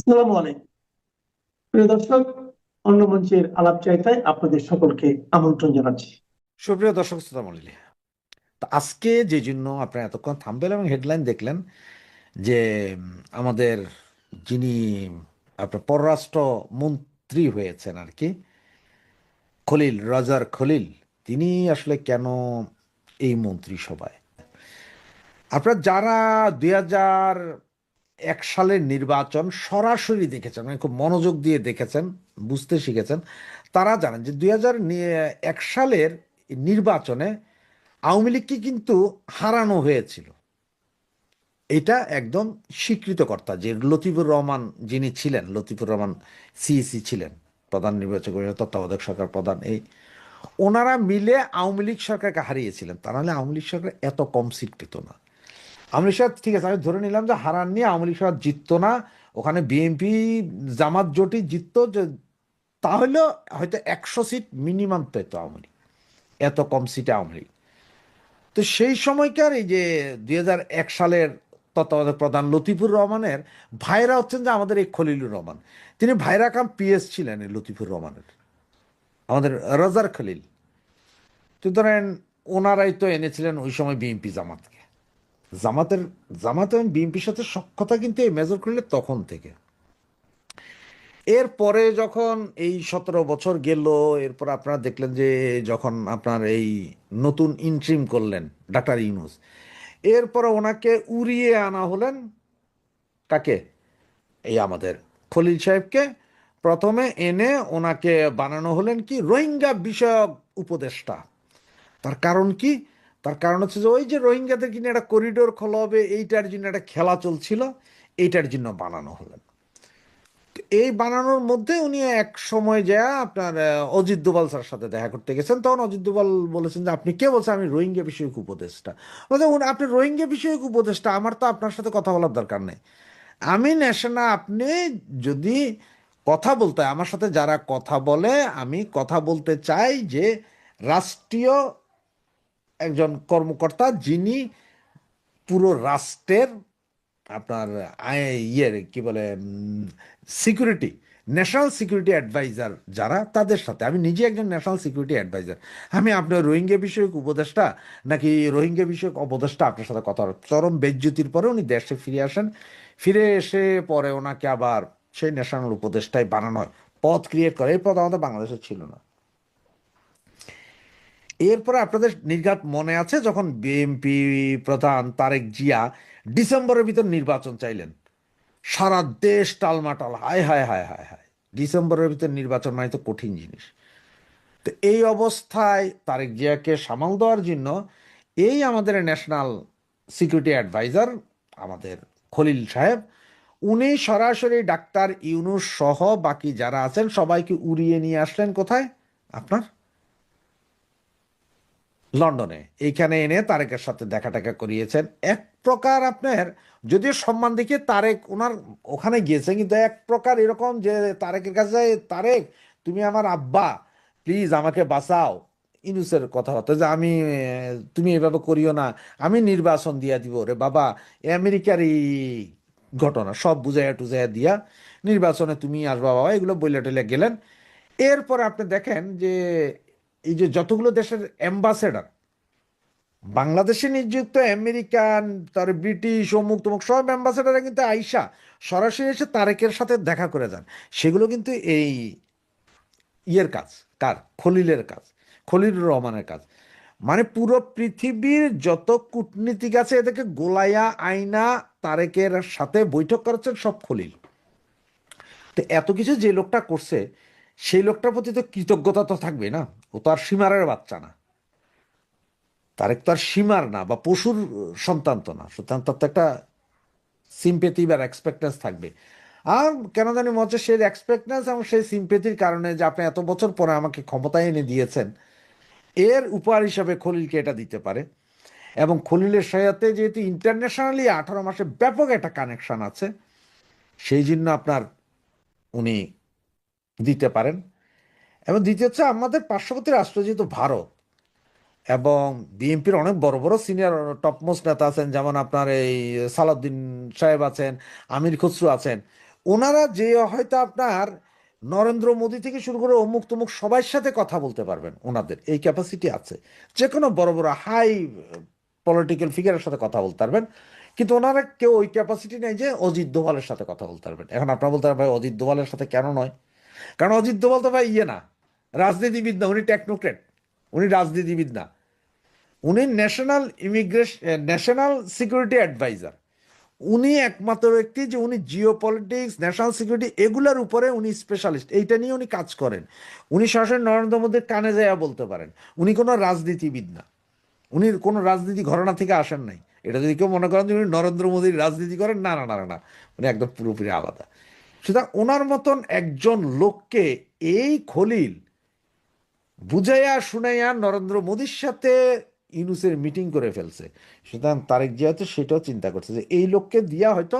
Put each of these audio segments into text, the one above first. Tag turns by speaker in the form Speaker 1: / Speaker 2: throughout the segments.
Speaker 1: আসসালামু আলাইকুম প্রিয় দর্শক। অন্য মঞ্চের আলাপচারিতায় আপনাদের সকলকে আমন্ত্রণ জানাচ্ছি।
Speaker 2: সুপ্রিয় দর্শক শ্রোতা মণ্ডলী, তো আজকে যে জন্য আপনারা এতক্ষণ থাম্বনেল এবং হেডলাইন দেখলেন যে আমাদের যিনি আপনার পররাষ্ট্র মন্ত্রী হয়েছেন আর কি, খলিল রাজার খলিল, তিনি আসলে কেন এই মন্ত্রিসভায়। আপনারা যারা 2001 সালের নির্বাচন সরাসরি দেখেছেন, মানে খুব মনোযোগ দিয়ে দেখেছেন, বুঝতে শিখেছেন, তারা জানেন যে 2001 সালের নির্বাচনে আওয়ামী লীগকে কিন্তু হারানো হয়েছিল। এটা একদম স্বীকৃত কর্তা যে লতিফুর রহমান যিনি ছিলেন, লতিফুর রহমান সিইসি ছিলেন, প্রধান নির্বাচন কমিশনের তত্ত্বাবধায়ক সরকার প্রধান, ওনারা মিলে আওয়ামী লীগ সরকারকে হারিয়েছিলেন। তা নাহলে আওয়ামী লীগ সরকার এত কম সিট পেত না। আওয়ামী লীগ সরকার, ঠিক আছে, আমি ধরে নিলাম যে হারাননি, আওয়ামী লীগ সরকার জিততো না, ওখানে বিএনপি জামাত জোটই জিততো, যে তাহলে হয়তো 100 সিট মিনিমাম পেত আওয়ামী লীগ, এত কম সিটে আওয়ামী লীগ। তো সেই সময়কার এই যে 2001 সালের তত্ত্বাবধায়ক প্রধান লতিফুর রহমানের ভাইরা হচ্ছেন যে আমাদের এই খলিলুর রহমান। তিনি ভাইরা কাম পিএস ছিলেন এই লতিফুর রহমানের, আমাদের রাজার খলিল। তো ধরেন ওনারাই তো এনেছিলেন ওই সময় বিএনপি জামাতকে। জামাতের জামাত এবং বিএনপির সাথে সখ্যতা কিন্তু এই মেজর খলিলের তখন থেকে। এরপরে যখন এই 17 বছর গেল, এরপর আপনারা দেখলেন যে যখন আপনার এই নতুন ইন্ট্রিম করলেন ডাক্তার ইউনূস, এরপরে ওনাকে উড়িয়ে আনা হলেন কাকে, এই আমাদের খলিল সাহেবকে প্রথমে এনে ওনাকে বানানো হলেন কি রোহিঙ্গা বিষয়ক উপদেষ্টা। তার কারণ কি? তার কারণ হচ্ছে যে ওই যে রোহিঙ্গাদের কিনে একটা করিডোর খোলা হবে, এইটার জন্য একটা খেলা চলছিল, এইটার জন্য বানানো হলেন। এই বানানোর মধ্যে উনি এক সময় যা আপনার অজিত দোভাল স্যার সাথে দেখা করতে গেছেন। তখন অজিত দোভাল বলেছেন যে আপনি কে বলছেন, আমি রোহিঙ্গা বিষয়ক উপদেষ্টা। বলছে, আপনি রোহিঙ্গা বিষয়ক উপদেষ্টা, আমার তো আপনার সাথে কথা বলার দরকার নেই, আমি ন্যাশনাল, আপনি যদি কথা বলতে হয় আমার সাথে, যারা কথা বলে, আমি কথা বলতে চাই যে রাষ্ট্রীয় একজন কর্মকর্তা যিনি পুরো রাষ্ট্রের আপনার ইয়ের কি বলে সিকিউরিটি, ন্যাশনাল সিকিউরিটি অ্যাডভাইজার যারা, তাদের সাথে, আমি নিজে একজন ন্যাশনাল সিকিউরিটি অ্যাডভাইজার, আমি আপনার রোহিঙ্গা বিষয়ক উপদেষ্টা নাকি রোহিঙ্গা বিষয়ক উপদেষ্টা আপনার সাথে কথা বলার। চরম বেজ্জতির পরে উনি দেশে ফিরে আসেন। ফিরে এসে পরে ওনাকে আবার সেই ন্যাশনাল উপদেষ্টায় বানানো হয়, পদ ক্রিয়েট করে। এই পদ আমাদের বাংলাদেশে ছিল না। এরপরে আপনাদের নির্ঘাত মনে আছে যখন বিএনপি প্রধান তারেক জিয়া ডিসেম্বরের ভিতর নির্বাচন চাইলেন, সারা দেশ টালমাটাল, হায় হায় হায় হায় হায়, ডিসেম্বরের ভিতর নির্বাচন মানে তো কঠিন জিনিস। তো এই অবস্থায় তারেক জিয়াকে সামাল দেওয়ার জন্য এই আমাদের ন্যাশনাল সিকিউরিটি অ্যাডভাইজার আমাদের খলিল সাহেব, উনি সরাসরি ডাক্তার ইউনূস সহ বাকি যারা আছেন সবাইকে উড়িয়ে নিয়ে আসলেন কোথায়, আপনার লন্ডনে। এইখানে এনে তারেকের সাথে দেখা টাকা করিয়েছেন। এক প্রকার আপনার, যদিও সম্মান দেখিয়ে তারেক ওনার ওখানে গিয়েছে, কিন্তু এক প্রকার এরকম যে তারেকের কাছে যায়, তারেক তুমি আমার আব্বা, প্লিজ আমাকে বাঁচাও। ইনুসের কথা হতো যে আমি তুমি এভাবে করিও না, আমি নির্বাচন দিয়া দিব রে বাবা, আমেরিকারই ঘটনা সব বুঝাইয়া টুজাইয়া দিয়া নির্বাচনে তুমি আসবা বাবা, এগুলো বইলে টইলে গেলেন। এরপর আপনি দেখেন যে এই যে যতগুলো দেশের অ্যাম্বাসেডার বাংলাদেশে নিযুক্ত, আমেরিকান, তার ব্রিটিশ, অমুক তমুক সব অ্যাম্বাসেডাররা কিন্তু আইসা সরাসরি এসে তারেকের সাথে দেখা করে যান। সেগুলো কিন্তু এই ইয়ের কাজ, কার, খলিলের কাজ, খলিলুর রহমানের কাজ। মানে পুরো পৃথিবীর যত কূটনীতিক আছে এদেরকে গোলাইয়া আইনা তারেকের সাথে বৈঠক করাচ্ছেন সব খলিল। তো এত কিছু যে লোকটা করছে, সেই লোকটার প্রতি তো কৃতজ্ঞতা তো থাকবে না, ও তো আর সীমারের বাচ্চা না, তারেক তো আর সীমার না বা পশুর সন্তান তো না, সুতরাং তার তো একটা সিম্পেথি বা এক্সপেক্টেন্স থাকবে। আর কেন জানি মনে হচ্ছে সেই এক্সপেক্টেন্স এবং সেই সিম্পেথির কারণে যে আপনি এত বছর পরে আমাকে ক্ষমতায় এনে দিয়েছেন, এর উপহার হিসাবে খলিলকে এটা দিতে পারে। এবং খলিলের সাথে যেহেতু ইন্টারন্যাশনালি 18 মাসে ব্যাপক একটা কানেকশন আছে, সেই জন্য আপনার উনি দিতে পারেন। এবং দ্বিতীয় হচ্ছে আমাদের পার্শ্ববর্তী রাষ্ট্র যেহেতু ভারত, এবং বিএনপির অনেক বড় বড় সিনিয়র টপমোস্ট নেতা আছেন, যেমন আপনার এই সালাউদ্দিন সাহেব আছেন, আমির খসরু আছেন, ওনারা যে হয়তো আপনার নরেন্দ্র মোদী থেকে শুরু করে অমুক তমুক সবার সাথে কথা বলতে পারবেন, ওনাদের এই ক্যাপাসিটি আছে, যে কোনো বড় বড় হাই পলিটিক্যাল ফিগারের সাথে কথা বলতে পারবেন। কিন্তু ওনারা কেউ ওই ক্যাপাসিটি নেই যে অজিত দোভালের সাথে কথা বলতে পারবেন। এখন আপনারা বলতে পারবেন ভাই অজিত দোভালের সাথে কেন নয়? কারণ অজিত দোভাল তো ভাই না, রাজনীতিবিদ না, উনি টেকনোক্রেট, উনি রাজনীতিবিদ না, উনি ন্যাশনাল সিকিউরিটি অ্যাডভাইজার। উনি একমাত্র ব্যক্তি যে উনি জিও পলিটিক্স, ন্যাশনাল সিকিউরিটি এগুলোর উপরে উনি স্পেশালিস্ট, এইটা নিয়ে উনি কাজ করেন। উনি সরাসরি নরেন্দ্র মোদীর কানে যাইয়া বলতে পারেন। উনি কোনো রাজনীতিবিদ না, উনি কোনো রাজনীতি ঘরানা থেকে আসেন নাই। এটা যদি কেউ মনে করেন যে উনি নরেন্দ্র মোদীর রাজনীতি করেন, না না না না, উনি একদম পুরোপুরি আলাদা। সুতরাং ওনার মতন একজন লোককে এই খলিল বুঝাইয়া শুনাইয়া নরেন্দ্র মোদীর সাথে ইউনূসের মিটিং করে ফেলছে। সুতরাং তারেক জিয়া তো সেটাও চিন্তা করছে যে এই লোককে দিয়া হয়তো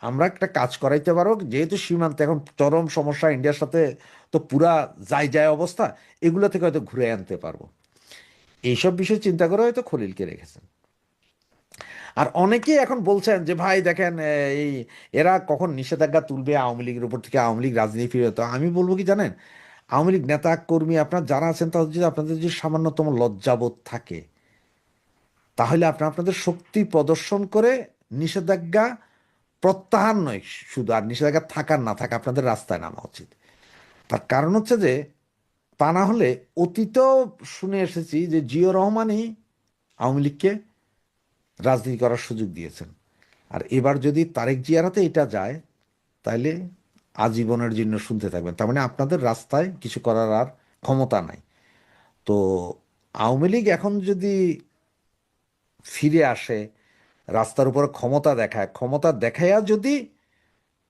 Speaker 2: আমরা একটা কাজ করাইতে পারবো, যেহেতু সীমান্তে এখন চরম সমস্যা ইন্ডিয়ার সাথে, তো পুরা যায় যায় অবস্থা, এগুলো থেকে হয়তো ঘুরে আনতে পারবো। এইসব বিষয় চিন্তা করে হয়তো খলিলকে রেখেছেন। আর অনেকেই এখন বলছেন যে ভাই দেখেন এই এরা কখন নিষেধাজ্ঞা তুলবে আওয়ামী লীগের উপর থেকে, আওয়ামী লীগ রাজনীতি ফিরে। তো আমি বলবো কি জানেন, আওয়ামী লীগ নেতা কর্মী আপনার যারা আছেন, তাদের যদি আপনাদের যদি সামান্যতম লজ্জাবোধ থাকে, তাহলে আপনারা আপনাদের শক্তি প্রদর্শন করে নিষেধাজ্ঞা প্রত্যাহার নয় শুধু, আর নিষেধাজ্ঞা থাকার না থাকা আপনাদের রাস্তায় নামা উচিত। তার কারণ হচ্ছে যে তা না হলে অতীতেও শুনে এসেছি যে জিয়র রহমানই আওয়ামী লীগকে রাজনীতি করার সুযোগ দিয়েছেন। আর এবার যদি তারেক জিয়ার হাতে এটা যায়, তাহলে আজীবনের জন্য শুনতে থাকবেন। তার মানে আপনাদের রাস্তায় কিছু করার আর ক্ষমতা নাই। তো আওয়ামী লীগ এখন যদি ফিরে আসে, রাস্তার উপর ক্ষমতা দেখায়, ক্ষমতা দেখাইয়া যদি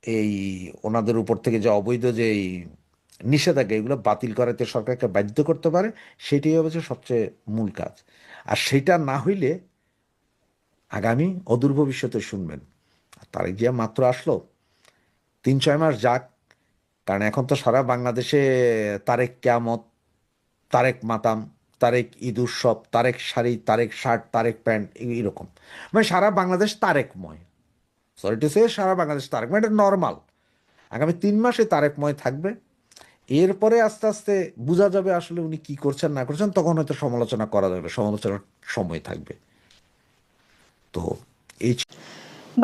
Speaker 2: এই ওনাদের উপর থেকে যে অবৈধ যে এই নিষেধাজ্ঞা এগুলো বাতিল করাতে সরকারকে বাধ্য করতে পারে, সেটাই হচ্ছে সবচেয়ে মূল কাজ। আর সেটা না হইলে আগামী অদূর ভবিষ্যতে শুনবেন তারেক জিয়া মাত্র আসলো, 3-6 মাস যাক। কারণ এখন তো সারা বাংলাদেশে তারেক কেয়ামত, তারেক মাতাম, তারেক ঈদ উৎসব, তারেক শাড়ি, তারেক শার্ট, তারেক প্যান্ট, এইরকম। মানে সারা বাংলাদেশ তারেকময়, সরি টু সে, সারা বাংলাদেশ তারেকময়, এটা নর্মাল। আগামী 3 মাসে তারেকময় থাকবে। এরপরে আস্তে আস্তে বোঝা যাবে আসলে উনি কি করছেন না করছেন, তখন হয়তো সমালোচনা করা যাবে, সমালোচনার সময় থাকবে। তো এই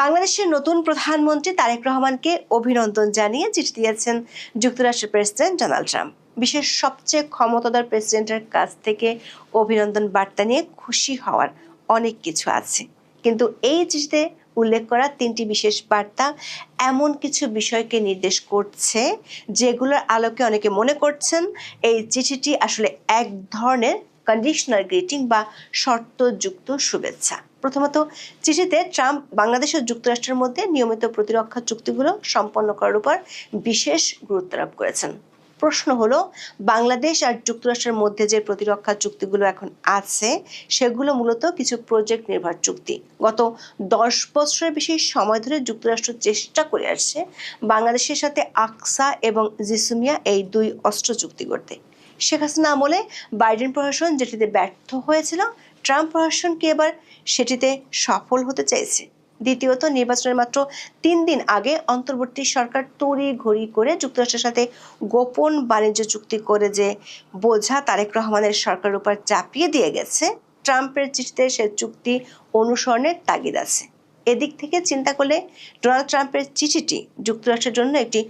Speaker 3: বাংলাদেশের নতুন প্রধানমন্ত্রী তারেক রহমানকে অভিনন্দন জানিয়ে চিঠি দিয়েছেন যুক্তরাষ্ট্রের প্রেসিডেন্ট ডোনাল্ড ট্রাম্প। বিশ্বের সবচেয়ে ক্ষমতাধর প্রেসিডেন্টের কাছ থেকে অভিনন্দন বার্তা নিয়ে খুশি হওয়ার অনেক কিছু আছে, কিন্তু এই চিঠিতে উল্লেখ করা 3টি বিশেষ বার্তা এমন কিছু বিষয়কে নির্দেশ করছে যেগুলোর আলোকে অনেকে মনে করছেন এই চিঠিটি আসলে এক ধরনের কন্ডিশনাল গ্রিটিং বা শর্তযুক্ত শুভেচ্ছা। প্রথমত, চিঠিতে ট্রাম্প বাংলাদেশ ও যুক্তরাষ্ট্রের মধ্যে নিয়মিত প্রতিরক্ষা চুক্তিগুলো সম্পন্ন করার উপর বিশেষ গুরুত্ব আরোপ করেছেন। প্রশ্ন হলো, বাংলাদেশ আর যুক্তরাষ্ট্রের মধ্যে যে প্রতিরক্ষা চুক্তিগুলো এখন আছে সেগুলো মূলত কিছু প্রজেক্ট নির্ভর চুক্তি। গত 10 বছরের বেশি সময় ধরে যুক্তরাষ্ট্র চেষ্টা করে আসছে বাংলাদেশের সাথে আকসা এবং জিসুমিয়া এই 2 অস্ত্র চুক্তি করতে। শেখ হাসিনা আমলে বাইডেন প্রশাসন যেটিতে ব্যর্থ হয়েছিল, ট্রাম্প প্রশাসন কি এবার সেটিতে সফল হতে চাইছে? দ্বিতীয়ত, নির্বাচনের মাত্র 3 দিন আগে অন্তর্বর্তী সরকার তড়িঘড়ি করে যুক্তরাষ্ট্রের সাথে গোপন বাণিজ্য চুক্তি করে যে বোঝা তারেক রহমানের সরকারের উপর চাপিয়ে দিয়ে গেছে, ট্রাম্পের চিঠিতে সে চুক্তি অনুসরণের তাগিদ আছে। এদিক থেকে চিন্তা করলে ডোনাল্ড ট্রাম্পের চিঠিটি যুক্তরাষ্ট্রের জন্য একটি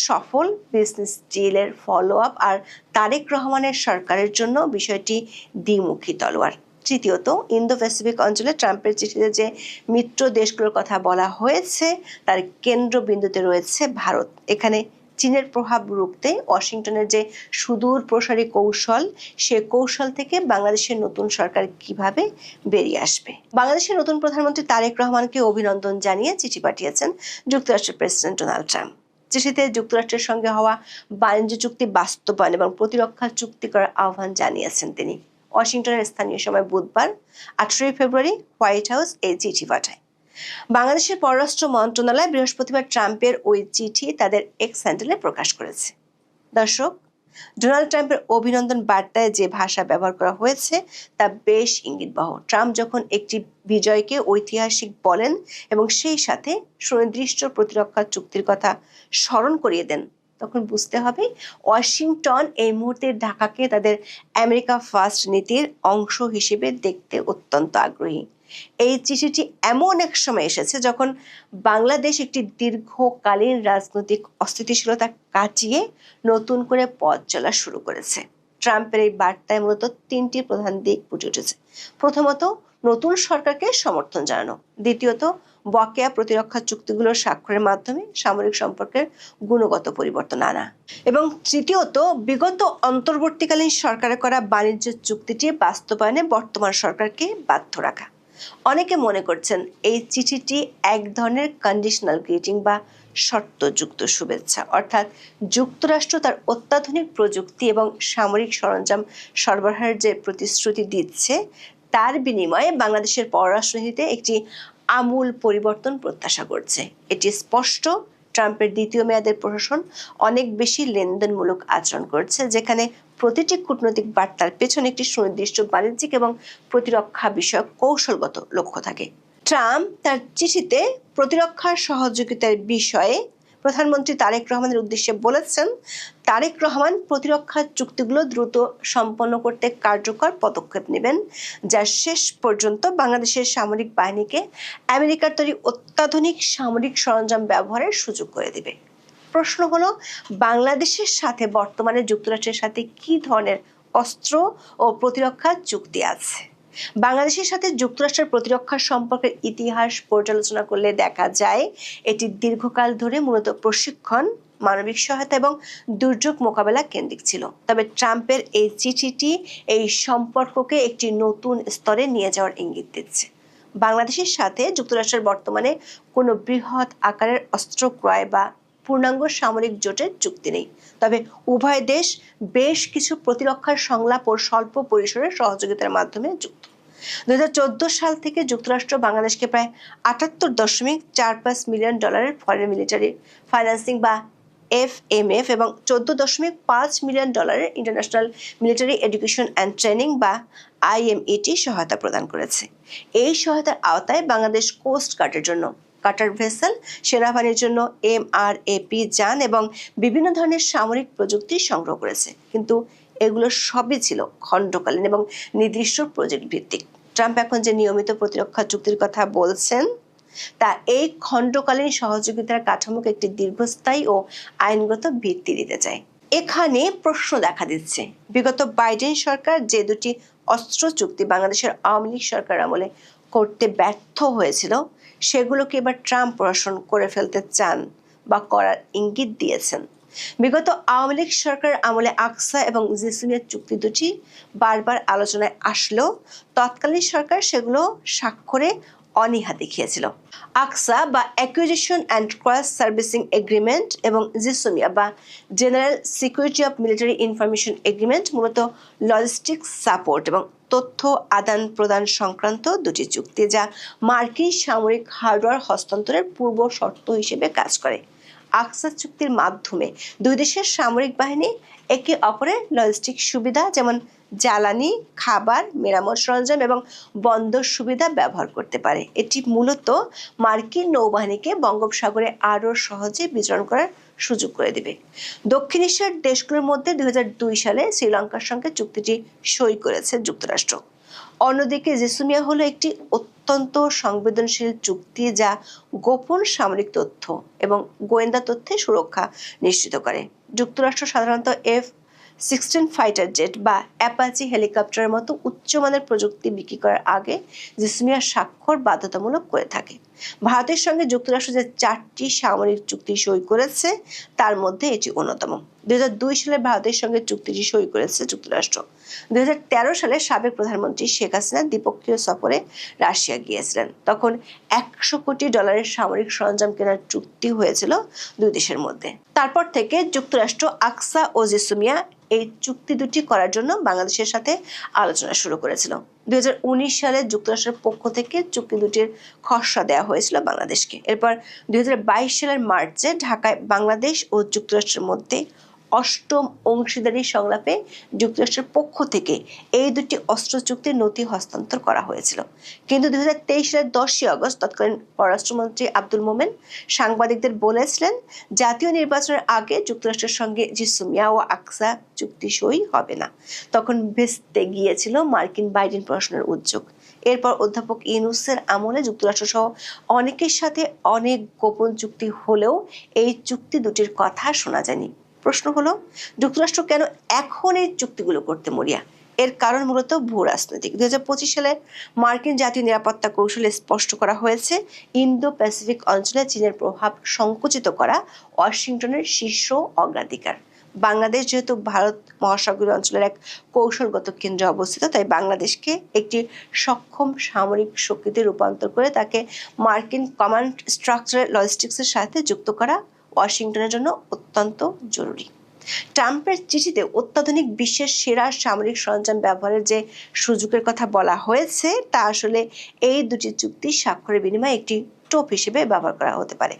Speaker 3: সফল বিজনেস ডিলের ফলো আপ, আর তারেক রহমানের সরকারের জন্য বিষয়টি দ্বিমুখী তলোয়ার। তৃতীয়ত, ইন্দো প্যাসিফিক অঞ্চলে ট্রাম্পের চিঠিতে যে মিত্র দেশগুলোর কথা বলা হয়েছে তার কেন্দ্রবিন্দুতে রয়েছে ভারত। এখানে চীনের প্রভাব রুখতে ওয়াশিংটনের যে সুদূর প্রসারী কৌশল, সে কৌশল থেকে বাংলাদেশের নতুন সরকার কিভাবে বেরিয়ে আসবে? বাংলাদেশের নতুন প্রধানমন্ত্রী তারেক রহমানকে অভিনন্দন জানিয়ে চিঠি পাঠিয়েছেন যুক্তরাষ্ট্রের প্রেসিডেন্ট ডোনাল্ড ট্রাম্প। চিঠিতে যুক্তরাষ্ট্রের সঙ্গে হওয়া বাণিজ্য চুক্তি বাস্তবায়ন এবং প্রতিরক্ষা চুক্তি করার আহ্বান জানিয়েছেন তিনি। ওয়াশিংটনের স্থানীয় সময় বুধবার 18 ফেব্রুয়ারি হোয়াইট হাউস এই চিঠি পাঠায়। বাংলাদেশের পররাষ্ট্র মন্ত্রণালয় বৃহস্পতিবার ট্রাম্পের ওই চিঠি তাদের এক্স হ্যান্ডেলে প্রকাশ করেছে। দর্শক, ডোনাল্ড ট্রাম্পের অভিনন্দন বার্তায় যে ভাষা ব্যবহার করা হয়েছে তা বেশ ইঙ্গিতবহ। ট্রাম্প যখন একটি বিজয়কে ঐতিহাসিক বলেন এবং সেই সাথে সুনির্দিষ্ট প্রতিরক্ষা চুক্তির কথা স্মরণ করিয়ে দেন, তখন বুঝতে হবে ওয়াশিংটন এই মুহূর্তে ঢাকাকে তাদের আমেরিকা ফার্স্ট নীতির অংশ হিসেবে দেখতে অত্যন্ত আগ্রহী। এই চিঠিটি এমন এক সময় এসেছে যখন বাংলাদেশ একটি দীর্ঘকালীন রাজনৈতিক অস্থিতিশীলতা কাটিয়ে নতুন করে পথ চলা শুরু করেছে। ট্রাম্পের এই বার্তায় মূলত তিনটি প্রধান দিক ফুটে উঠেছে। প্রথমত, নতুন সরকারকে সমর্থন জানানো। দ্বিতীয়ত, বকেয়া প্রতিরক্ষা চুক্তিগুলো স্বাক্ষরের মাধ্যমে সামরিক সম্পর্কের গুণগত পরিবর্তন আনা। এবং তৃতীয়ত, বিগত অন্তর্বর্তীকালীন সরকারের করা বাণিজ্য চুক্তিটি বাস্তবায়নে বর্তমান সরকারকে বাধ্য রাখা। অনেকে মনে করছেন এই চিঠিটি এক ধরনের কন্ডিশনাল গ্রিটিং বা শর্তযুক্ত শুভেচ্ছা, অর্থাৎ যুক্তরাষ্ট্র তার অত্যাধুনিক প্রযুক্তি এবং সামরিক সরঞ্জাম সরবরাহের যে প্রতিশ্রুতি দিচ্ছে তার বিনিময়ে বাংলাদেশের পররাষ্ট্রনীতিতে একটি আমূল পরিবর্তন প্রত্যাশা করছে। এটি স্পষ্ট ট্রাম্পের দ্বিতীয় মেয়াদের প্রশাসন অনেক বেশি লেনদেনমূলক আচরণ করছে, যেখানে প্রতিটি কূটনৈতিক বার্তার পেছনে একটি সুনির্দিষ্ট বাণিজ্যিক এবং প্রতিরক্ষা বিষয়ক কৌশলগত লক্ষ্য থাকে। ট্রাম্প তার চিঠিতে প্রতিরক্ষা সহযোগিতার বিষয়ে প্রধানমন্ত্রী তারেক রহমানের উদ্দেশ্যে বলেছেন, তারেক রহমান প্রতিরক্ষা চুক্তিগুলো দ্রুত সম্পন্ন করতে কার্যকর পদক্ষেপ নেবেন, যা শেষ পর্যন্ত বাংলাদেশের সামরিক বাহিনীকে আমেরিকার তৈরি অত্যাধুনিক সামরিক সরঞ্জাম ব্যবহারের সুযোগ করে দেবে। প্রশ্ন হলো, বাংলাদেশের সাথে বর্তমানে যুক্তরাষ্ট্রের সাথে কি ধরনের অস্ত্র ও প্রতিরক্ষা চুক্তি আছে? বাংলাদেশের সাথে যুক্তরাষ্ট্রের প্রতিরক্ষা সম্পর্কের ইতিহাস পর্যালোচনা করলে দেখা যায় এটি দীর্ঘকাল ধরে মূলত প্রশিক্ষণ, মানবিক সহায়তা এবং দুর্যোগ মোকাবেলা কেন্দ্রিক ছিল। তবে ট্রাম্পের এই চিঠিটি এই সম্পর্ককে একটি নতুন স্তরে নিয়ে যাওয়ার ইঙ্গিত দিচ্ছে। বাংলাদেশের সাথে যুক্তরাষ্ট্রের বর্তমানে কোনো বৃহৎ আকারের অস্ত্র ক্রয় বা পূর্ণাঙ্গ সামরিক জোটের চুক্তি নেই, তবে উভয় দেশ বেশ কিছু প্রতিরক্ষার সংলাপ ও স্বল্প পরিসরের সহযোগিতার মাধ্যমে যুক্ত। 2014 সাল থেকে যুক্তরাষ্ট্র বাংলাদেশকে প্রায় $78.45 মিলিয়ন ফরেন মিলিটারি ফাইন্যান্সিং বা FMF এবং $14.5 million international military education and training বা IMET সহায়তা প্রদান করেছে। এই সহায়তার আওতায় বাংলাদেশ কোস্ট গার্ডের জন্য কাটার ভেসেল, সেনাবাহিনীর জন্য MRAP যান এবং বিভিন্ন ধরনের সামরিক প্রযুক্তি সংগ্রহ করেছে, কিন্তু এগুলো সবই ছিল খণ্ডকালীন এবং নির্দিষ্ট প্রজেক্ট ভিত্তিক। ট্রাম্প এখন যে নিয়মিত প্রতিরক্ষা চুক্তির কথা বলছেন তা এই খণ্ডকালীন সহযোগিতার কাঠামোকে একটি দীর্ঘস্থায়ী ও আইনগত ভিত্তি দিতে চায়। এখানে প্রশ্ন দেখা দিচ্ছে, বিগত বাইডেন সরকার যে দুটি অস্ত্র চুক্তি বাংলাদেশের আওয়ামী লীগ সরকার আমলে করতে ব্যর্থ হয়েছিল সেগুলোকে এবার ট্রাম্প প্রশাসন করে ফেলতে চান বা করার ইঙ্গিত দিয়েছেন। বিগত আওয়ামী লীগ সরকার আমলে আকসা এবং জিসিমিয়া চুক্তি দুটি বারবার আলোচনায় আসলেও তৎকালীন সরকার সেগুলো স্বাক্ষরে অনীহা দেখিয়েছিল। আকসা বা acquisition and cross servicing agreement এবং জিসোমিয়া বা general security of military information agreement মূলত লজিস্টিক্স সাপোর্ট এবং তথ্য আদান প্রদান সংক্রান্ত দুটি চুক্তি, যা মার্কিন সামরিক হার্ডওয়্যার হস্তান্তরের পূর্ব শর্ত হিসেবে কাজ করে। আকসা চুক্তির মাধ্যমে দুই দেশের সামরিক বাহিনী একে অপরের লজিস্টিক সুবিধা যেমন জ্বালানি, খাবার, মেরামত সরঞ্জাম এবং বন্দর সুবিধা ব্যবহার করতে পারে। এটি মূলত মার্কিন নৌবাহিনীকে বঙ্গোপসাগরে আরও সহজে বিচরণ করার সুযোগ করে দেবে। দক্ষিণ এশিয়ার দেশগুলোর মধ্যে 2002 সালে শ্রীলঙ্কার সঙ্গে চুক্তিটি সই করেছে যুক্তরাষ্ট্র। অন্যদিকে জিসুমিয়া হলো একটি অত্যন্ত সংবেদনশীল চুক্তি যা গোপন সামরিক তথ্য এবং গোয়েন্দা তথ্যের সুরক্ষা নিশ্চিত করে। যুক্তরাষ্ট্র সাধারণত F-16 ফাইটার জেট বা অ্যাপাচি হেলিকপ্টারের মতো উচ্চমানের প্রযুক্তি বিক্রি করার আগে জিসুমিয়া স্বাক্ষর বাধ্যতামূলক করে থাকে। ভারতের সঙ্গে যুক্তরাষ্ট্র যে 4টি সামরিক চুক্তি সই করেছে তার মধ্যে এটি অন্যতম। 2002 সালে ভারতের সঙ্গে চুক্তিটি সই করেছে যুক্তরাষ্ট্র। 2013 সালে সাবেক প্রধানমন্ত্রী শেখ হাসিনা দ্বিপক্ষীয় সফরে রাশিয়া গিয়েছিলেন। তখন $100 কোটি সামরিক সরঞ্জাম কেনার চুক্তি হয়েছিল দুই দেশের মধ্যে। তারপর থেকে যুক্তরাষ্ট্র আকসা ও জিসুমিয়া এই চুক্তি দুটি করার জন্য বাংলাদেশের সাথে আলোচনা শুরু করেছিল। 2019 সালে যুক্তরাষ্ট্রের পক্ষ থেকে চুক্তি দুটির খসড়া দেওয়া হয়েছিল বাংলাদেশকে। এরপর 2022 সালের মার্চে ঢাকায় বাংলাদেশ ও যুক্তরাষ্ট্রের মধ্যে অষ্টম অংশীদারি সংলাপে যুক্তরাষ্ট্রের পক্ষ থেকে এই দুটি অস্ত্র চুক্তির নথি হস্তান্তর করা হয়েছিল। কিন্তু 2023 সালের 10 আগস্ট তৎকালীন পররাষ্ট্রমন্ত্রী আব্দুল মোমেন সাংবাদিকদের বলেছিলেন, জাতীয় নির্বাচনের আগে যুক্তরাষ্ট্রের সঙ্গে জিসুমিয়া ও আকসা চুক্তি সই হবে না। তখন ভেস্তে গিয়েছিল মার্কিন বাইডেন প্রশাসনের উদ্যোগ। এরপর অধ্যাপক ইউনূসের আমলে যুক্তরাষ্ট্র সহ অনেকের সাথে অনেক গোপন চুক্তি হলেও এই চুক্তি দুটির কথা শোনা যায়নি। প্রশ্ন হলো, যুক্তরাষ্ট্র কেন এখন এই চুক্তিগুলো করতে মরিয়া? এর কারণ মূলত ভূ রাজনৈতিক। 2025 সালের মার্কিন জাতীয় নিরাপত্তা কৌশলে স্পষ্ট করা হয়েছে, ইন্দো প্যাসিফিক অঞ্চলে চীনের প্রভাব সংকুচিত করা ওয়াশিংটনের শীর্ষ অগ্রাধিকার। বাংলাদেশ যেহেতু ভারত মহাসাগরীয় অঞ্চলের এক কৌশলগত কেন্দ্রে অবস্থিত, তাই বাংলাদেশকে একটি সক্ষম সামরিক শক্তিতে রূপান্তর করে তাকে মার্কিন কমান্ড স্ট্রাকচার লজিস্টিক্সের সাথে যুক্ত করা ওয়াশিংটনের জন্য অত্যন্ত জরুরি। ট্রাম্পের চিঠিতে অত্যাধুনিক বিশ্বের সেরা সামরিক সরঞ্জাম ব্যবহারের যে সুযোগের কথা বলা হয়েছে, তা আসলে এই দুটি চুক্তি স্বাক্ষরের বিনিময়ে একটি টোপ হিসেবে ব্যবহার করা হতে পারে।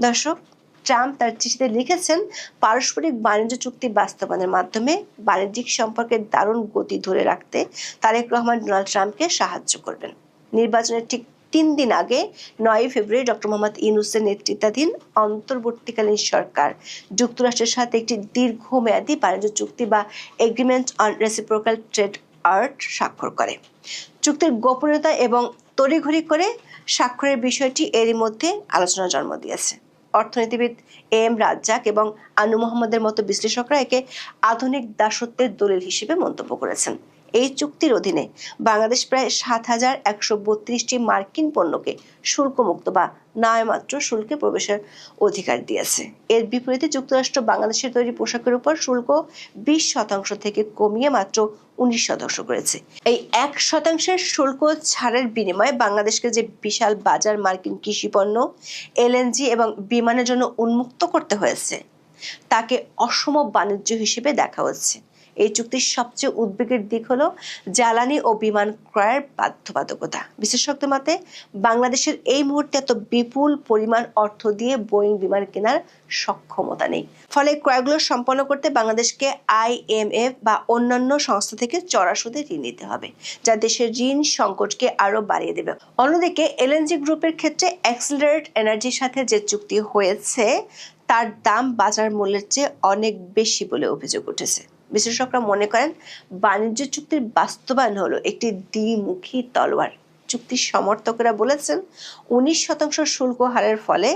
Speaker 3: দর্শক, ট্রাম্প তার চিঠিতে লিখেছেন, পারস্পরিক বাণিজ্য চুক্তি বাস্তবায়নের মাধ্যমে বাণিজ্যিক সম্পর্কের দারুণ গতি ধরে রাখতে তারেক রহমান ডোনাল্ড ট্রাম্পকে সাহায্য করবেন। নির্বাচনের ঠিক 3 দিন আগে 9 ফেব্রুয়ারি ডক্টর মোহাম্মদ ইউনূসের নেতৃত্বাধীন অন্তর্বর্তীকালীন সরকার যুক্তরাষ্ট্রের সাথে একটি দীর্ঘমেয়াদী বাণিজ্য চুক্তি বা agreement on reciprocal trade art স্বাক্ষর করে। চুক্তির গোপনীয়তা এবং তড়িঘড়ি করে স্বাক্ষরের বিষয়টি এরই মধ্যে আলোচনা জন্ম দিয়েছে। অর্থনীতিবিদ এম রাজ্জাক এবং আনু মোহাম্মদের মতো বিশ্লেষকরা একে আধুনিক দাসত্বের দলিল হিসেবে মন্তব্য করেছেন। এই চুক্তির অধীনে বাংলাদেশ প্রায় 7,132টি মার্কিন পণ্যকে শুল্কমুক্ত বা নামমাত্র শুল্কে প্রবেশের অধিকার দিয়েছে। এর বিপরীতে যুক্তরাষ্ট্র বাংলাদেশের তৈরি পোশাকের উপর শুল্ক 20% থেকে কমিয়ে মাত্র 19% করেছে। এই 1% শুল্ক ছাড়ের বিনিময়ে বাংলাদেশকে যে বিশাল বাজার মার্কিন কৃষিপণ্য, এলএনজি এবং বিমানের জন্য উন্মুক্ত করতে হয়েছে, তাকে অসম বাণিজ্য হিসেবে দেখা হচ্ছে। এই চুক্তির সবচেয়ে উদ্বেগের দিক হলো জ্বালানি ও বিমান ক্রয়ের বাধ্যবাধকতা। বিশেষজ্ঞদের মতে, বাংলাদেশের এই মুহূর্তে এত বিপুল পরিমাণ অর্থ দিয়ে বোয়িং বিমান কেনার সক্ষমতা নেই। ফলে ক্রয়গুলো সম্পন্ন করতে বাংলাদেশকে IMF বা অন্যান্য সংস্থা থেকে চড়া সুদে ঋণ নিতে হবে, যা দেশের ঋণ সংকটকে আরো বাড়িয়ে দেবে। অন্যদিকে এলএনজি গ্রুপের ক্ষেত্রে অ্যাক্সিলারেট এনার্জির সাথে যে চুক্তি হয়েছে, তার দাম বাজার মূল্যের চেয়ে অনেক বেশি বলে অভিযোগ উঠেছে। বিশেষজ্ঞরা মনে করেন, বাণিজ্য চুক্তির বাস্তবায়ন হলো একটি দ্বিমুখী তলোয়ার। চুক্তির সমর্থকেরা বলেছেন, 19% শুল্ক হারের ফলে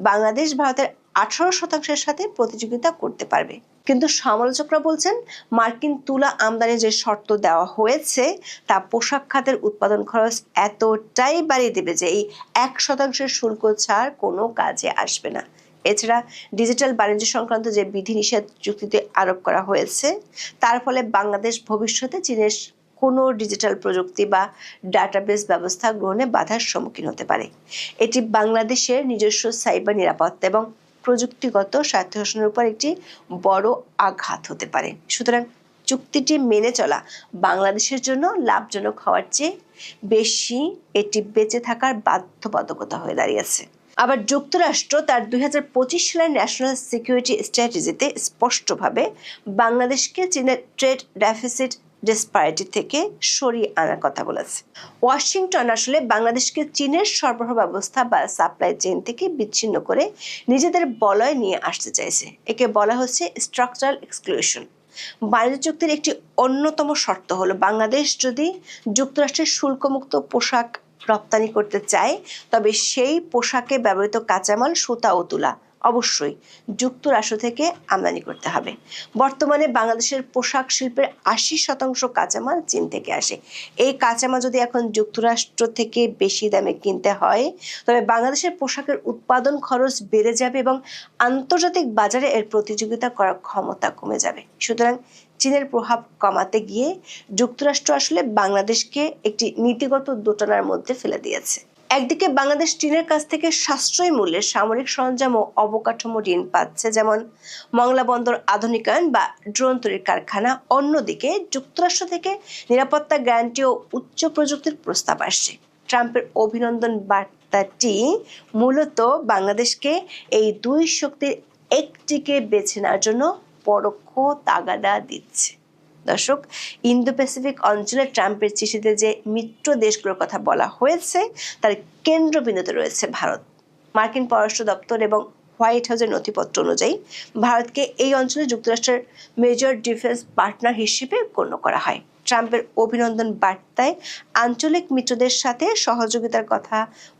Speaker 3: বাংলাদেশ ভারতের 18%-এর সাথে প্রতিযোগিতা করতে পারবে। কিন্তু সমালোচকরা বলছেন, মার্কিন তুলা আমদানির যে শর্ত দেওয়া হয়েছে, তা পোশাক খাতের উৎপাদন খরচ এতটাই বাড়িয়ে দেবে যে এই 1% শুল্ক ছাড় কোনো কাজে আসবে না। এছাড়া ডিজিটাল বাণিজ্য সংক্রান্ত যে বিধিনিষেধ চুক্তিতে আরোপ করা হয়েছে, তার ফলে বাংলাদেশ ভবিষ্যতে চীনের কোনো ডিজিটাল প্রযুক্তি বা ডাটাবেস ব্যবস্থা গ্রহণে বাধার সম্মুখীন হতে পারে। এটি বাংলাদেশের নিজস্ব সাইবার নিরাপত্তা এবং প্রযুক্তিগত স্বায়ত্তশাসনের উপর একটি বড় আঘাত হতে পারে। সুতরাং চুক্তিটি মেনে চলা বাংলাদেশের জন্য লাভজনক হওয়ার চেয়ে বেশি এটি বেঁচে থাকার বাধ্যবাধকতা হয়ে দাঁড়িয়েছে। আবার যুক্তরাষ্ট্র তার 2025 সালের ন্যাশনাল সিকিউরিটি স্ট্র্যাটেজিতে স্পষ্টভাবে বাংলাদেশকে চীনের ট্রেড ডেফিসিট ডিসপ্যারিটি থেকে সরিয়ে আনার কথা বলেছে। ওয়াশিংটন আসলে বাংলাদেশকে চীনের সরবরাহ ব্যবস্থা বা সাপ্লাই চেইন থেকে বিচ্ছিন্ন করে নিজেদের বলয়ে নিয়ে আসতে চাইছে। একে বলা হচ্ছে স্ট্রাকচারাল এক্সক্লুশন। বাণিজ্য চুক্তির একটি অন্যতম শর্ত হলো, বাংলাদেশ যদি যুক্তরাষ্ট্রের শুল্কমুক্ত পোশাক রপ্তানি করতে চায়, তবে সেই পোশাকে ব্যবহৃত কাঁচামাল, সুতা ও তুলা অবশ্যই যুক্তরাষ্ট্র থেকে আমদানি করতে হবে। বর্তমানে বাংলাদেশের পোশাক শিল্পের 80% কাঁচামাল চীন থেকে আসে। এই কাঁচামাল যদি এখন যুক্তরাষ্ট্র থেকে বেশি দামে কিনতে হয়, তবে বাংলাদেশের পোশাকের উৎপাদন খরচ বেড়ে যাবে এবং আন্তর্জাতিক বাজারে এর প্রতিযোগিতা করার ক্ষমতা কমে যাবে। সুতরাং চীনের প্রভাব কমাতে গিয়ে যুক্তরাষ্ট্র আসলে বাংলাদেশকে একটি নীতিগত দোটানার মধ্যে ফেলে দিয়েছে। একদিকে বাংলাদেশ চীনের কাছ থেকে সাশ্রয়ী মূল্যে সামরিক সরঞ্জাম ও অবকাঠামো ঋণ পাচ্ছে, যেমন মংলা বন্দর আধুনিকায়ন বা ড্রোন তৈরির কারখানা। অন্যদিকে যুক্তরাষ্ট্র থেকে নিরাপত্তা গ্যারান্টি ও উচ্চ প্রযুক্তির প্রস্তাব আসছে। ট্রাম্পের অভিনন্দন বার্তাটি মূলত বাংলাদেশকে এই দুই শক্তির একটিকে বেছে নেওয়ার জন্য পরোক্ষ তাগাদা দিচ্ছে। দর্শক, ইন্দো প্যাসিফিক অঞ্চলে ট্রাম্পের চিঠিতে যে মিত্র দেশগুলোর কথা বলা হয়েছে তার কেন্দ্রবিন্দুতে রয়েছে ভারত। মার্কিন পররাষ্ট্র দপ্তর এবং হোয়াইট হাউসের নথিপত্র অনুযায়ী ভারতকে এই অঞ্চলে যুক্তরাষ্ট্রের মেজর ডিফেন্স পার্টনার হিসেবে গণ্য করা হয়। ট্রাম্পের অভিনন্দন বার্তায় আঞ্চলিক মিত্রদের সাথে সহযোগিতার কথা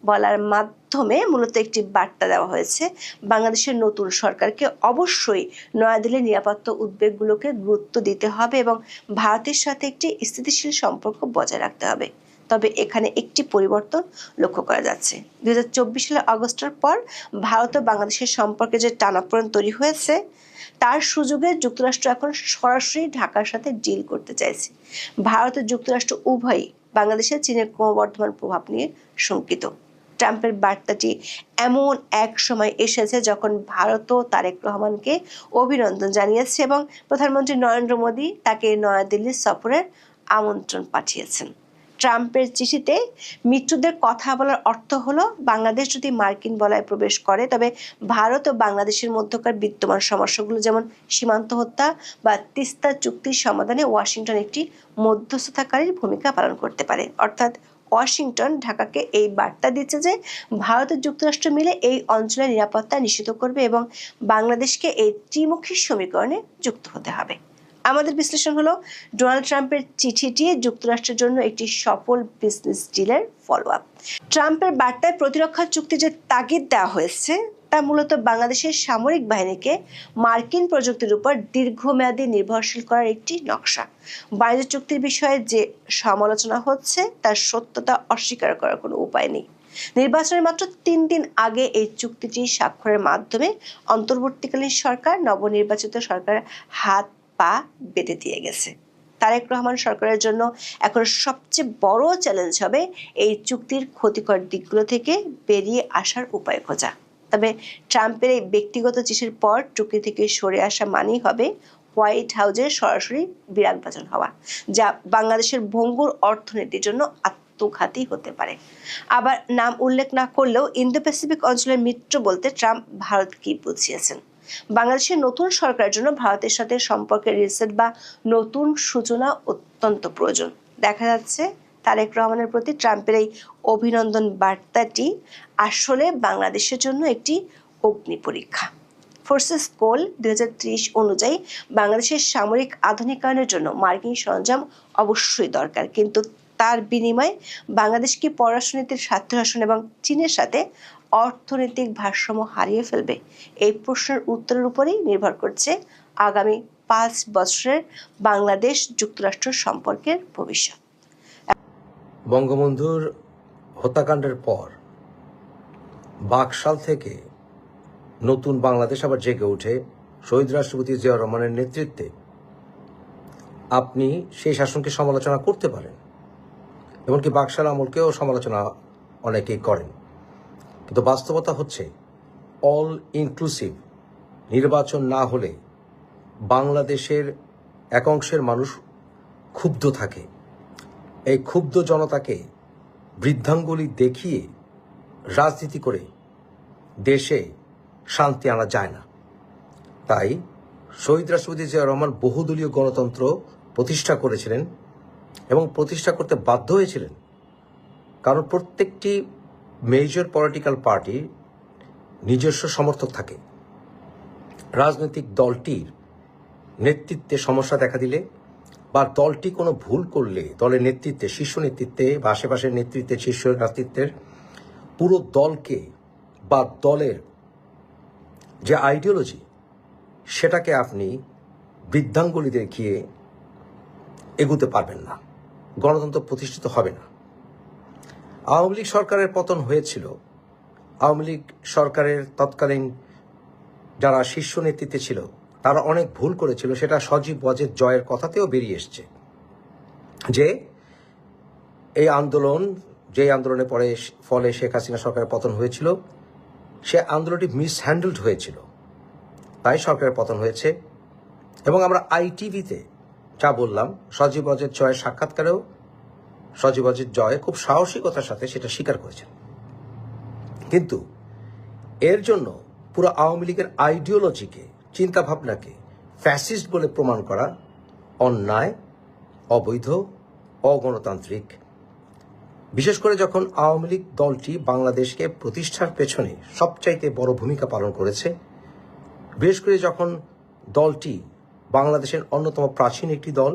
Speaker 3: বলার মাধ্যমে মূলত একটি বার্তা দেওয়া হয়েছে বাংলাদেশের নতুন সরকারকে অবশ্যই নয়াদিল্লির নিরাপত্তা উদ্বেগগুলোকে গুরুত্ব দিতে হবে এবং ভারতের সাথে একটি স্থিতিশীল সম্পর্ক বজায় রাখতে হবে। তবে এখানে একটি পরিবর্তন লক্ষ্য করা যাচ্ছে। 2024 সালের আগস্টের পর ভারত ও বাংলাদেশের সম্পর্কে যে টানাপোড়েন তৈরি হয়েছে তার সুযোগে যুক্তরাষ্ট্র এখন সরাসরি ঢাকার সাথে ডিল করতে চাইছে। ভারত ও যুক্তরাষ্ট্র উভয়ই বাংলাদেশে চীনের ক্রমবর্ধমান প্রভাব নিয়ে শঙ্কিত। ট্রাম্পের বার্তাটি এমন এক সময় এসেছে যখন ভারতও তারেক রহমানকে অভিনন্দন জানিয়েছে এবং প্রধানমন্ত্রী নরেন্দ্র মোদী তাকে নয়াদিল্লি সফরের আমন্ত্রণ পাঠিয়েছেন। ট্রাম্পের চিঠিতে মিত্রদের কথা বলার অর্থ হলো বাংলাদেশ যদি মার্কিন বলয়ে প্রবেশ করে তবে ভারত ও বাংলাদেশের মধ্যকার বিদ্যমান সমস্যাগুলো যেমন সীমান্ত হত্যা বা তিস্তা চুক্তির সমাধানে ওয়াশিংটন একটি মধ্যস্থতাকারীর ভূমিকা পালন করতে পারে। অর্থাৎ ওয়াশিংটন ঢাকাকে এই বার্তা দিচ্ছে যে ভারত ও যুক্তরাষ্ট্র মিলে এই অঞ্চলের নিরাপত্তা নিশ্চিত করবে এবং বাংলাদেশকে এই ত্রিমুখী সমীকরণে যুক্ত হতে হবে। আমাদের বিশ্লেষণ হলো ডোনাল্ড ট্রাম্পের চিঠিটি যুক্তরাষ্ট্রের জন্য একটি সফল বিজনেস ডিলের ফলো আপ। ট্রাম্পের বার্তায় প্রতিরক্ষা চুক্তি যে তাগিদ দেওয়া হয়েছে তা মূলত বাংলাদেশের সামরিক বাহিনীকে মার্কিন প্রযুক্তির উপর দীর্ঘমেয়াদী নির্ভরশীল করার একটি নকশা। বাণিজ্য চুক্তির বিষয়ে যে সমালোচনা হচ্ছে তার সত্যতা অস্বীকার করার কোনো উপায় নেই। নির্বাচনের মাত্র 3 দিন আগে এই চুক্তিটি স্বাক্ষরের মাধ্যমে অন্তর্বর্তীকালীন সরকার নবনির্বাচিত সরকারের হাত পা বেঁধে দিয়ে গেছে। তারেক রহমান সরকারের জন্য এখন সবচেয়ে বড় চ্যালেঞ্জ হবে এই চুক্তির ক্ষতিকর দিকগুলো থেকে বেরিয়ে আসার উপায় খোঁজা। তবে ট্রাম্পের এই ব্যক্তিগত চিঠির পর চুক্তি থেকে সরে আসা মানেই হবে হোয়াইট হাউসের সরাসরি বিরাগভাজন হওয়া, যা বাংলাদেশের ভঙ্গুর অর্থনীতির জন্য আত্মঘাতী হতে পারে। আবার নাম উল্লেখ না করলেও ইন্দো প্যাসিফিক অঞ্চলের মিত্র বলতে ট্রাম্প ভারত কি বুঝিয়েছেন? বাংলাদেশের নতুন সরকারের জন্য ভারতের সাথে সম্পর্কের রিসেট বা নতুন সূচনা অত্যন্ত প্রয়োজন। দেখা যাচ্ছে তারেক রহমানের প্রতি ট্রাম্পের এই অভিনন্দন বার্তাটি আসলে বাংলাদেশের জন্য একটি অগ্নি পরীক্ষা। ফোর্সেস গোল 2030 অনুযায়ী বাংলাদেশের সামরিক আধুনিকায়নের জন্য মার্কিন সরঞ্জাম অবশ্যই দরকার, কিন্তু তার বিনিময়ে বাংলাদেশ কি পররাষ্ট্রনীতির স্বার্থশাসন এবং চীনের সাথে অর্থনৈতিক ভারসাম্য হারিয়ে ফেলবে? এই প্রশ্নের উত্তরের উপরেই নির্ভর করছে আগামী 5 বছরের বাংলাদেশ যুক্তরাষ্ট্র সম্পর্কের ভবিষ্যৎ।
Speaker 4: বঙ্গবন্ধুর হত্যাকাণ্ডের পর বাকশাল থেকে নতুন বাংলাদেশ আবার জেগে ওঠে শহীদ রাষ্ট্রপতি জিয়াউর রহমানের নেতৃত্বে। আপনি সেই শাসনকে সমালোচনা করতে পারেন, এমনকি বাকশাল আমলকেও সমালোচনা অনেকেই করেন, কিন্তু বাস্তবতা হচ্ছে অল ইনক্লুসিভ নির্বাচন না হলে বাংলাদেশের এক অংশের মানুষ ক্ষুব্ধ থাকে। এই ক্ষুব্ধ জনতাকে বৃদ্ধাঙ্গুলি দেখিয়ে রাজনীতি করে দেশে শান্তি আনা যায় না। তাই শহীদ রাষ্ট্রপতি জিয়াউর রহমান বহুদলীয় গণতন্ত্র প্রতিষ্ঠা করেছিলেন এবং প্রতিষ্ঠা করতে বাধ্য হয়েছিলেন, কারণ প্রত্যেকটি মেজর পলিটিক্যাল পার্টির নিজস্ব সমর্থক থাকে। রাজনৈতিক দলটির নেতৃত্বে সমস্যা দেখা দিলে বা দলটি কোনো ভুল করলে দলের নেতৃত্বে, শীর্ষ নেতৃত্বে বা আশেপাশের নেতৃত্বে, শীর্ষ নেতৃত্বের পুরো দলকে বা দলের যে আইডিওলজি সেটাকে আপনি বৃদ্ধাঙ্গুলি দেখিয়ে এগুতে পারবেন না, গণতন্ত্র প্রতিষ্ঠিত হবে না। আওয়ামী লীগ সরকারের পতন হয়েছিল। আওয়ামী লীগ সরকারের তৎকালীন যারা শীর্ষ নেতৃত্বে ছিল তারা অনেক ভুল করেছিল, সেটা সজীব ওয়াজেদ জয়ের কথাতেও বেরিয়ে এসছে যে এই আন্দোলন, যে আন্দোলনের ফলে শেখ হাসিনা সরকারের পতন হয়েছিল, সে আন্দোলনটি মিসহ্যান্ডেলড হয়েছিল, তাই সরকারের পতন হয়েছে। এবং আমরা আইটিভিতে যা বললাম, সজীব ওয়াজেদ জয়ের সাক্ষাৎকারেও সজীব ওয়াজেদ জয় খুব সাহসিকতার সাথে সেটা স্বীকার করেছেন। কিন্তু এর জন্য পুরো আওয়ামী লীগের আইডিওলজিকে, চিন্তাভাবনাকে ফ্যাসিস্ট বলে প্রমাণ করা অন্যায়, অবৈধ, অগণতান্ত্রিক। বিশেষ করে যখন আওয়ামী লীগ দলটি বাংলাদেশকে প্রতিষ্ঠার পেছনে সবচাইতে বড় ভূমিকা পালন করেছে, বিশেষ করে যখন দলটি বাংলাদেশের অন্যতম প্রাচীন একটি দল,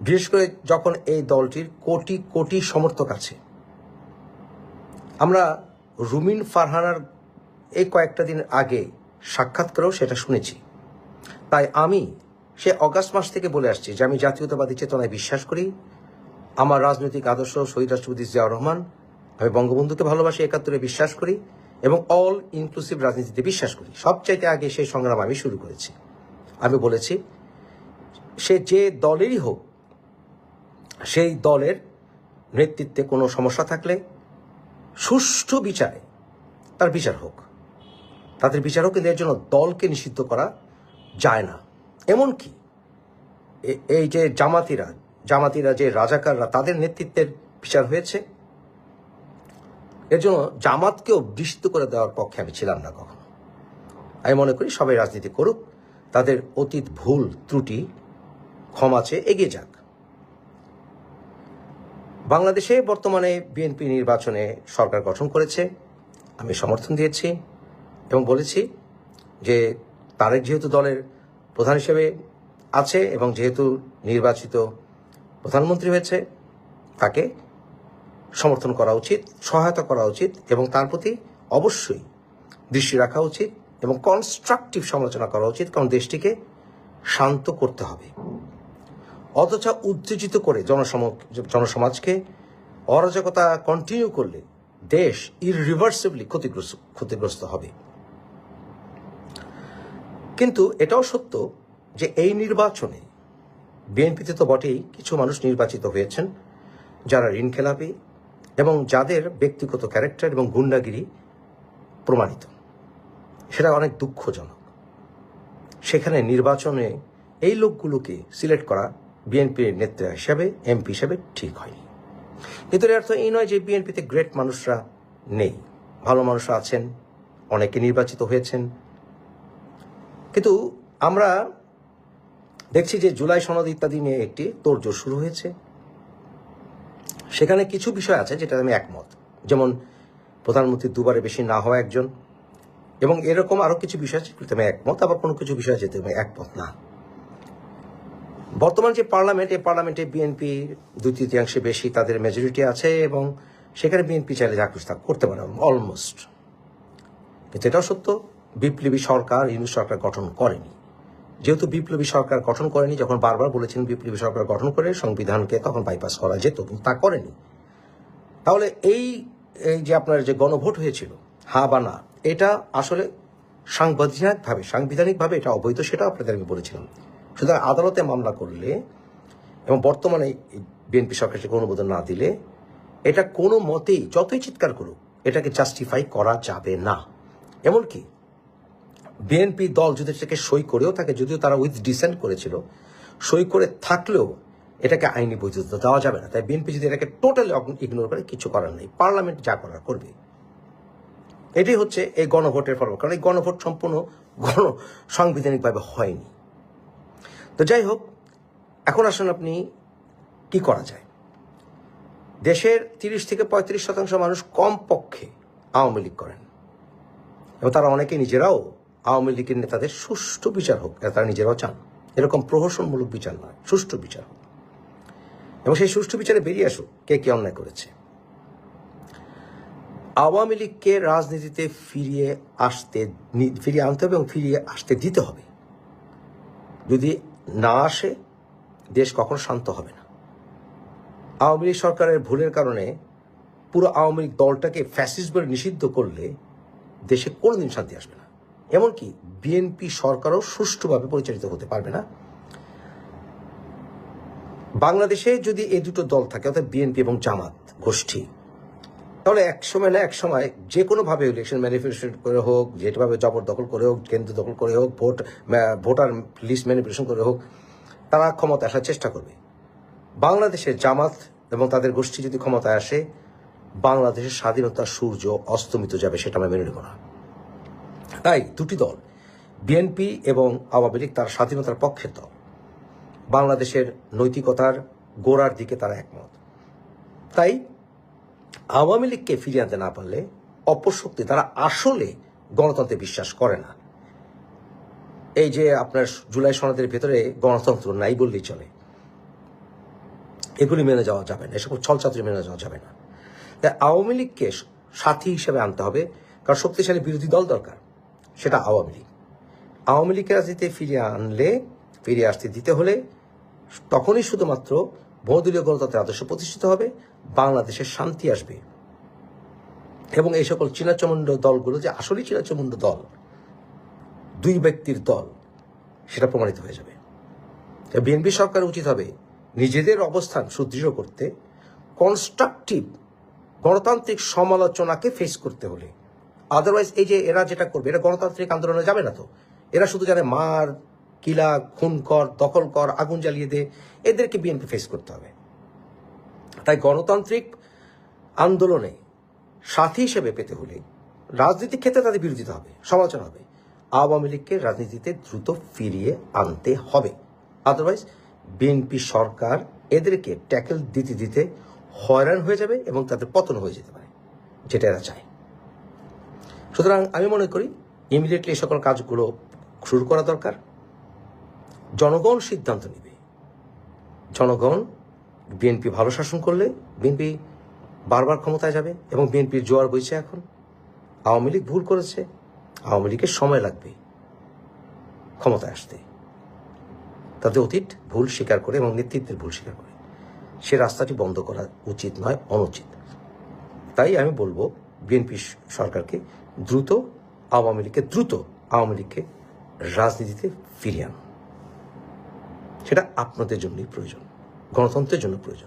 Speaker 4: বিশেষ করে যখন এই দলটির কোটি কোটি সমর্থক আছে। আমরা রুমিন ফারহানার এই কয়েকটা দিন আগে সাক্ষাৎকারেও সেটা শুনেছি। তাই আমি সে অগাস্ট মাস থেকে বলে আসছি যে আমি জাতীয়তাবাদী চেতনায় বিশ্বাস করি, আমার রাজনৈতিক আদর্শ শহীদ রাষ্ট্রপতি জিয়াউর রহমান, আমি বঙ্গবন্ধুকে ভালোবাসি, ৭১-এ বিশ্বাস করি এবং অল ইনক্লুসিভ রাজনীতিতে বিশ্বাস করি। সবচাইতে আগে সেই সংগ্রাম আমি শুরু করেছি। আমি বলেছি সে যে দলেরই হোক, সেই দলের নেতৃত্বে কোনো সমস্যা থাকলে সুষ্ঠু বিচারে তার বিচার হোক, তাদের বিচার হোক, কিন্তু এর জন্য দলকে নিষিদ্ধ করা যায় না। এমনকি এই যে জামাতিরা যে রাজাকাররা, তাদের নেতৃত্বের বিচার হয়েছে, এর জন্য জামাতকেও নিষিদ্ধ করে দেওয়ার পক্ষে আমি ছিলাম না কখনো। আমি মনে করি সবাই রাজনীতি করুক, তাদের অতীত ভুল ত্রুটি ক্ষমা চেয়ে এগিয়ে যাক। বাংলাদেশে বর্তমানে বিএনপি নির্বাচনে সরকার গঠন করেছে, আমি সমর্থন দিয়েছি এবং বলেছি যে তারেক যেহেতু দলের প্রধান হিসেবে আছে এবং যেহেতু নির্বাচিত প্রধানমন্ত্রী হয়েছে, তাকে সমর্থন করা উচিত, সহায়তা করা উচিত এবং তার প্রতি অবশ্যই দৃষ্টি রাখা উচিত এবং কনস্ট্রাকটিভ সমালোচনা করা উচিত, কারণ দেশটিকে শান্ত করতে হবে। অথচ উত্তেজিত করে জনসমাজকে অরাজকতা কন্টিনিউ করলে দেশ ইররিভার্সিবলি ক্ষতিগ্রস্ত হবে। কিন্তু এটাও সত্য যে এই নির্বাচনে বিএনপিতে তো বটেই কিছু মানুষ নির্বাচিত হয়েছেন যারা ঋণখেলাপি এবং যাদের ব্যক্তিগত ক্যারেক্টার এবং গুন্ডাগিরি প্রমাণিত। সেটা অনেক দুঃখজনক। সেখানে নির্বাচনে এই লোকগুলোকে সিলেক্ট করা বিএনপির নেতা হিসাবে, এমপি হিসাবে ঠিক হয়নি। কিন্তু এর অর্থ এই নয় যে বিএনপিতে গ্রেট মানুষরা নেই, ভালো মানুষরা আছেন, অনেকে নির্বাচিত হয়েছেন। কিন্তু আমরা দেখছি যে জুলাই সনদ ইত্যাদি নিয়ে একটি তোড়জোড় শুরু হয়েছে। সেখানে কিছু বিষয় আছে যেটা আমি একমত, যেমন প্রধানমন্ত্রী দুবারে বেশি না হওয়া একজন, এবং এরকম আরো কিছু বিষয় আছে যেটাতে আমি একমত, আবার কোনো কিছু বিষয় যেতে আমি একমত না। বর্তমান যে পার্লামেন্ট, এই পার্লামেন্টে বিএনপি 2/3 বেশি তাদের মেজরিটি আছে এবং সেখানে বিএনপি চাইলে যা কিছু তা করতে পারে অলমোস্ট। কিন্তু এটাও সত্য, বিপ্লবী সরকার, ইউনিট সরকার গঠন করেনি। যেহেতু বিপ্লবী সরকার গঠন করেনি, যখন বারবার বলেছেন বিপ্লবী সরকার গঠন করে সংবিধানকে তখন বাইপাস করা যেত, কিন্তু তা করেনি। তাহলে এই যে আপনার যে গণভোট হয়েছিল, হ্যাঁ বা না, এটা আসলে সাংবিধানিকভাবে এটা অবৈধ, সেটা আপনাদের আমি বলেছিলাম। সুতরাং আদালতে মামলা করলে এবং বর্তমানে বিএনপি সরকারকে অনুমোদন না দিলে এটা কোনো মতেই, যতই চিৎকার করুক, এটাকে জাস্টিফাই করা যাবে না। এমনকি বিএনপি দল যদি সেটাকে সই করেও থাকে, যদিও তারা উইথ ডিসেন্ট করেছিল, সই করে থাকলেও এটাকে আইনি বৈধতা দেওয়া যাবে না। তাই বিএনপি যদি এটাকে টোটালি ইগনোর করে, কিছু করার নেই, পার্লামেন্ট যা করার করবে। এটাই হচ্ছে এই গণভোটের ফল, কারণ এই গণভোট সম্পূর্ণ সাংবিধানিকভাবে হয়নি। তো যাই হোক, এখন আসলে আপনি কি করা যায়? দেশের 30-35% মানুষ কমপক্ষে আওয়ামী লীগ করেন এবং তারা অনেকে নিজেরাও আওয়ামী লীগের নেতাদের সুষ্ঠু বিচার হোক, তারা নিজেরাও চান। এরকম প্রহসনমূলক বিচার নয়, সুষ্ঠু বিচার হোক এবং সেই সুষ্ঠু বিচারে বেরিয়ে আসুক কে কে অন্যায় করেছে। আওয়ামী লীগকে রাজনীতিতে ফিরিয়ে আনতে হবে এবং ফিরিয়ে আসতে দিতে হবে। যদি না আসে, দেশ কখনো শান্ত হবে না। আওয়ামী লীগ সরকারের ভুলের কারণে পুরো আওয়ামী লীগ দলটাকে ফ্যাসিস্ট বলে নিষিদ্ধ করলে দেশে কোনোদিন শান্তি আসবে না। এমনকি বিএনপি সরকারও সুষ্ঠুভাবে পরিচালিত হতে পারবে না। বাংলাদেশে যদি এই দুটো দল থাকে, অর্থাৎ বিএনপি এবং জামাত গোষ্ঠী, তাহলে একসময় না একসময় যে কোনোভাবে ইলেকশন ম্যানিফেস্টেশন করে হোক, যেভাবে জবরদখল করে হোক, কেন্দ্র দখল করে হোক, ভোটার লিস্ট ম্যানিপুলেশন করে হোক, তারা ক্ষমতা আসার চেষ্টা করবে। বাংলাদেশের জামাত এবং তাদের গোষ্ঠী যদি ক্ষমতায় আসে, বাংলাদেশের স্বাধীনতার সূর্য অস্তমিত যাবে, সেটা আমরা মেনে নেব না। তাই দুটি দল, বিএনপি এবং আওয়ামী লীগ তার স্বাধীনতার পক্ষের দল, বাংলাদেশের নৈতিকতার গোড়ার দিকে তারা একমত। তাই আওয়ামী লীগকে ফিরিয়ে আনতে না পারলে অপশক্তি তারা আসলে গণতন্ত্রে বিশ্বাস করে না। এই যে আপনার জুলাই সনদের ভেতরে গণতন্ত্র নাই বললেই চলে, এগুলি মেনে যাওয়া যাবে না, এসব ছলচাতুরি মেনে যাওয়া যাবে না। তাই আওয়ামী লীগকে সাথী হিসেবে আনতে হবে, কারণ শক্তিশালী বিরোধী দল দরকার, সেটা আওয়ামী লীগ। আওয়ামী লীগকে রাজনীতিতে ফিরিয়ে আসতে দিতে হলে তখনই শুধুমাত্র বহুদলীয় গণতন্ত্রের আদর্শ প্রতিষ্ঠিত হবে, বাংলাদেশের শান্তি আসবে এবং এই সকল চিনাচমুণ্ড দলগুলো যে আসলেই চিনাচমুণ্ড দল, দুই ব্যক্তির দল, সেটা প্রমাণিত হয়ে যাবে। বিএনপি সরকার উচিত হবে নিজেদের অবস্থান সুদৃঢ় করতে কনস্ট্রাকটিভ গণতান্ত্রিক সমালোচনাকে ফেস করতে হলে। আদারওয়াইজ এই যে এরা যেটা করবে, এটা গণতান্ত্রিক আন্দোলনে যাবে না। তো এরা শুধু জানে মার, কিলা, খুন কর, দখল কর, আগুন জ্বালিয়ে দে, এদেরকে বিএনপি ফেস করতে হবে। তাই গণতান্ত্রিক আন্দোলনে সাথী হিসেবে পেতে হলে রাজনীতির ক্ষেত্রে তাদের বিরোধিতা হবে, সমালোচনা হবে। আওয়ামী লীগকে রাজনীতিতে দ্রুত ফিরিয়ে আনতে হবে। আদারওয়াইজ বিএনপি সরকার এদেরকে ট্যাকেল দিতে দিতে হয়রান হয়ে যাবে এবং তাদের পতন হয়ে যেতে পারে, যেটা এরা চায়। সুতরাং আমি মনে করি ইমিডিয়েটলি এই সকল কাজগুলো শুরু করা দরকার। জনগণ সিদ্ধান্ত নেবে। জনগণ বিএনপি ভালো শাসন করলে বিএনপি বারবার ক্ষমতায় যাবে এবং বিএনপির জোয়ার বইছে এখন। আওয়ামী লীগ ভুল করেছে, আওয়ামী লীগের সময় লাগবে ক্ষমতায় আসতে। তাদের অতীত ভুল স্বীকার করে এবং নেতৃত্বের ভুল স্বীকার করে সে রাস্তাটি বন্ধ করা উচিত নয়, অনুচিত। তাই আমি বলবো বিএনপি সরকারকে দ্রুত আওয়ামী লীগকে রাজনীতিতে ফিরিয়ে আনুন। সেটা আপনাদের জন্যই প্রয়োজন, গণতন্ত্রের জন্য প্রয়োজন।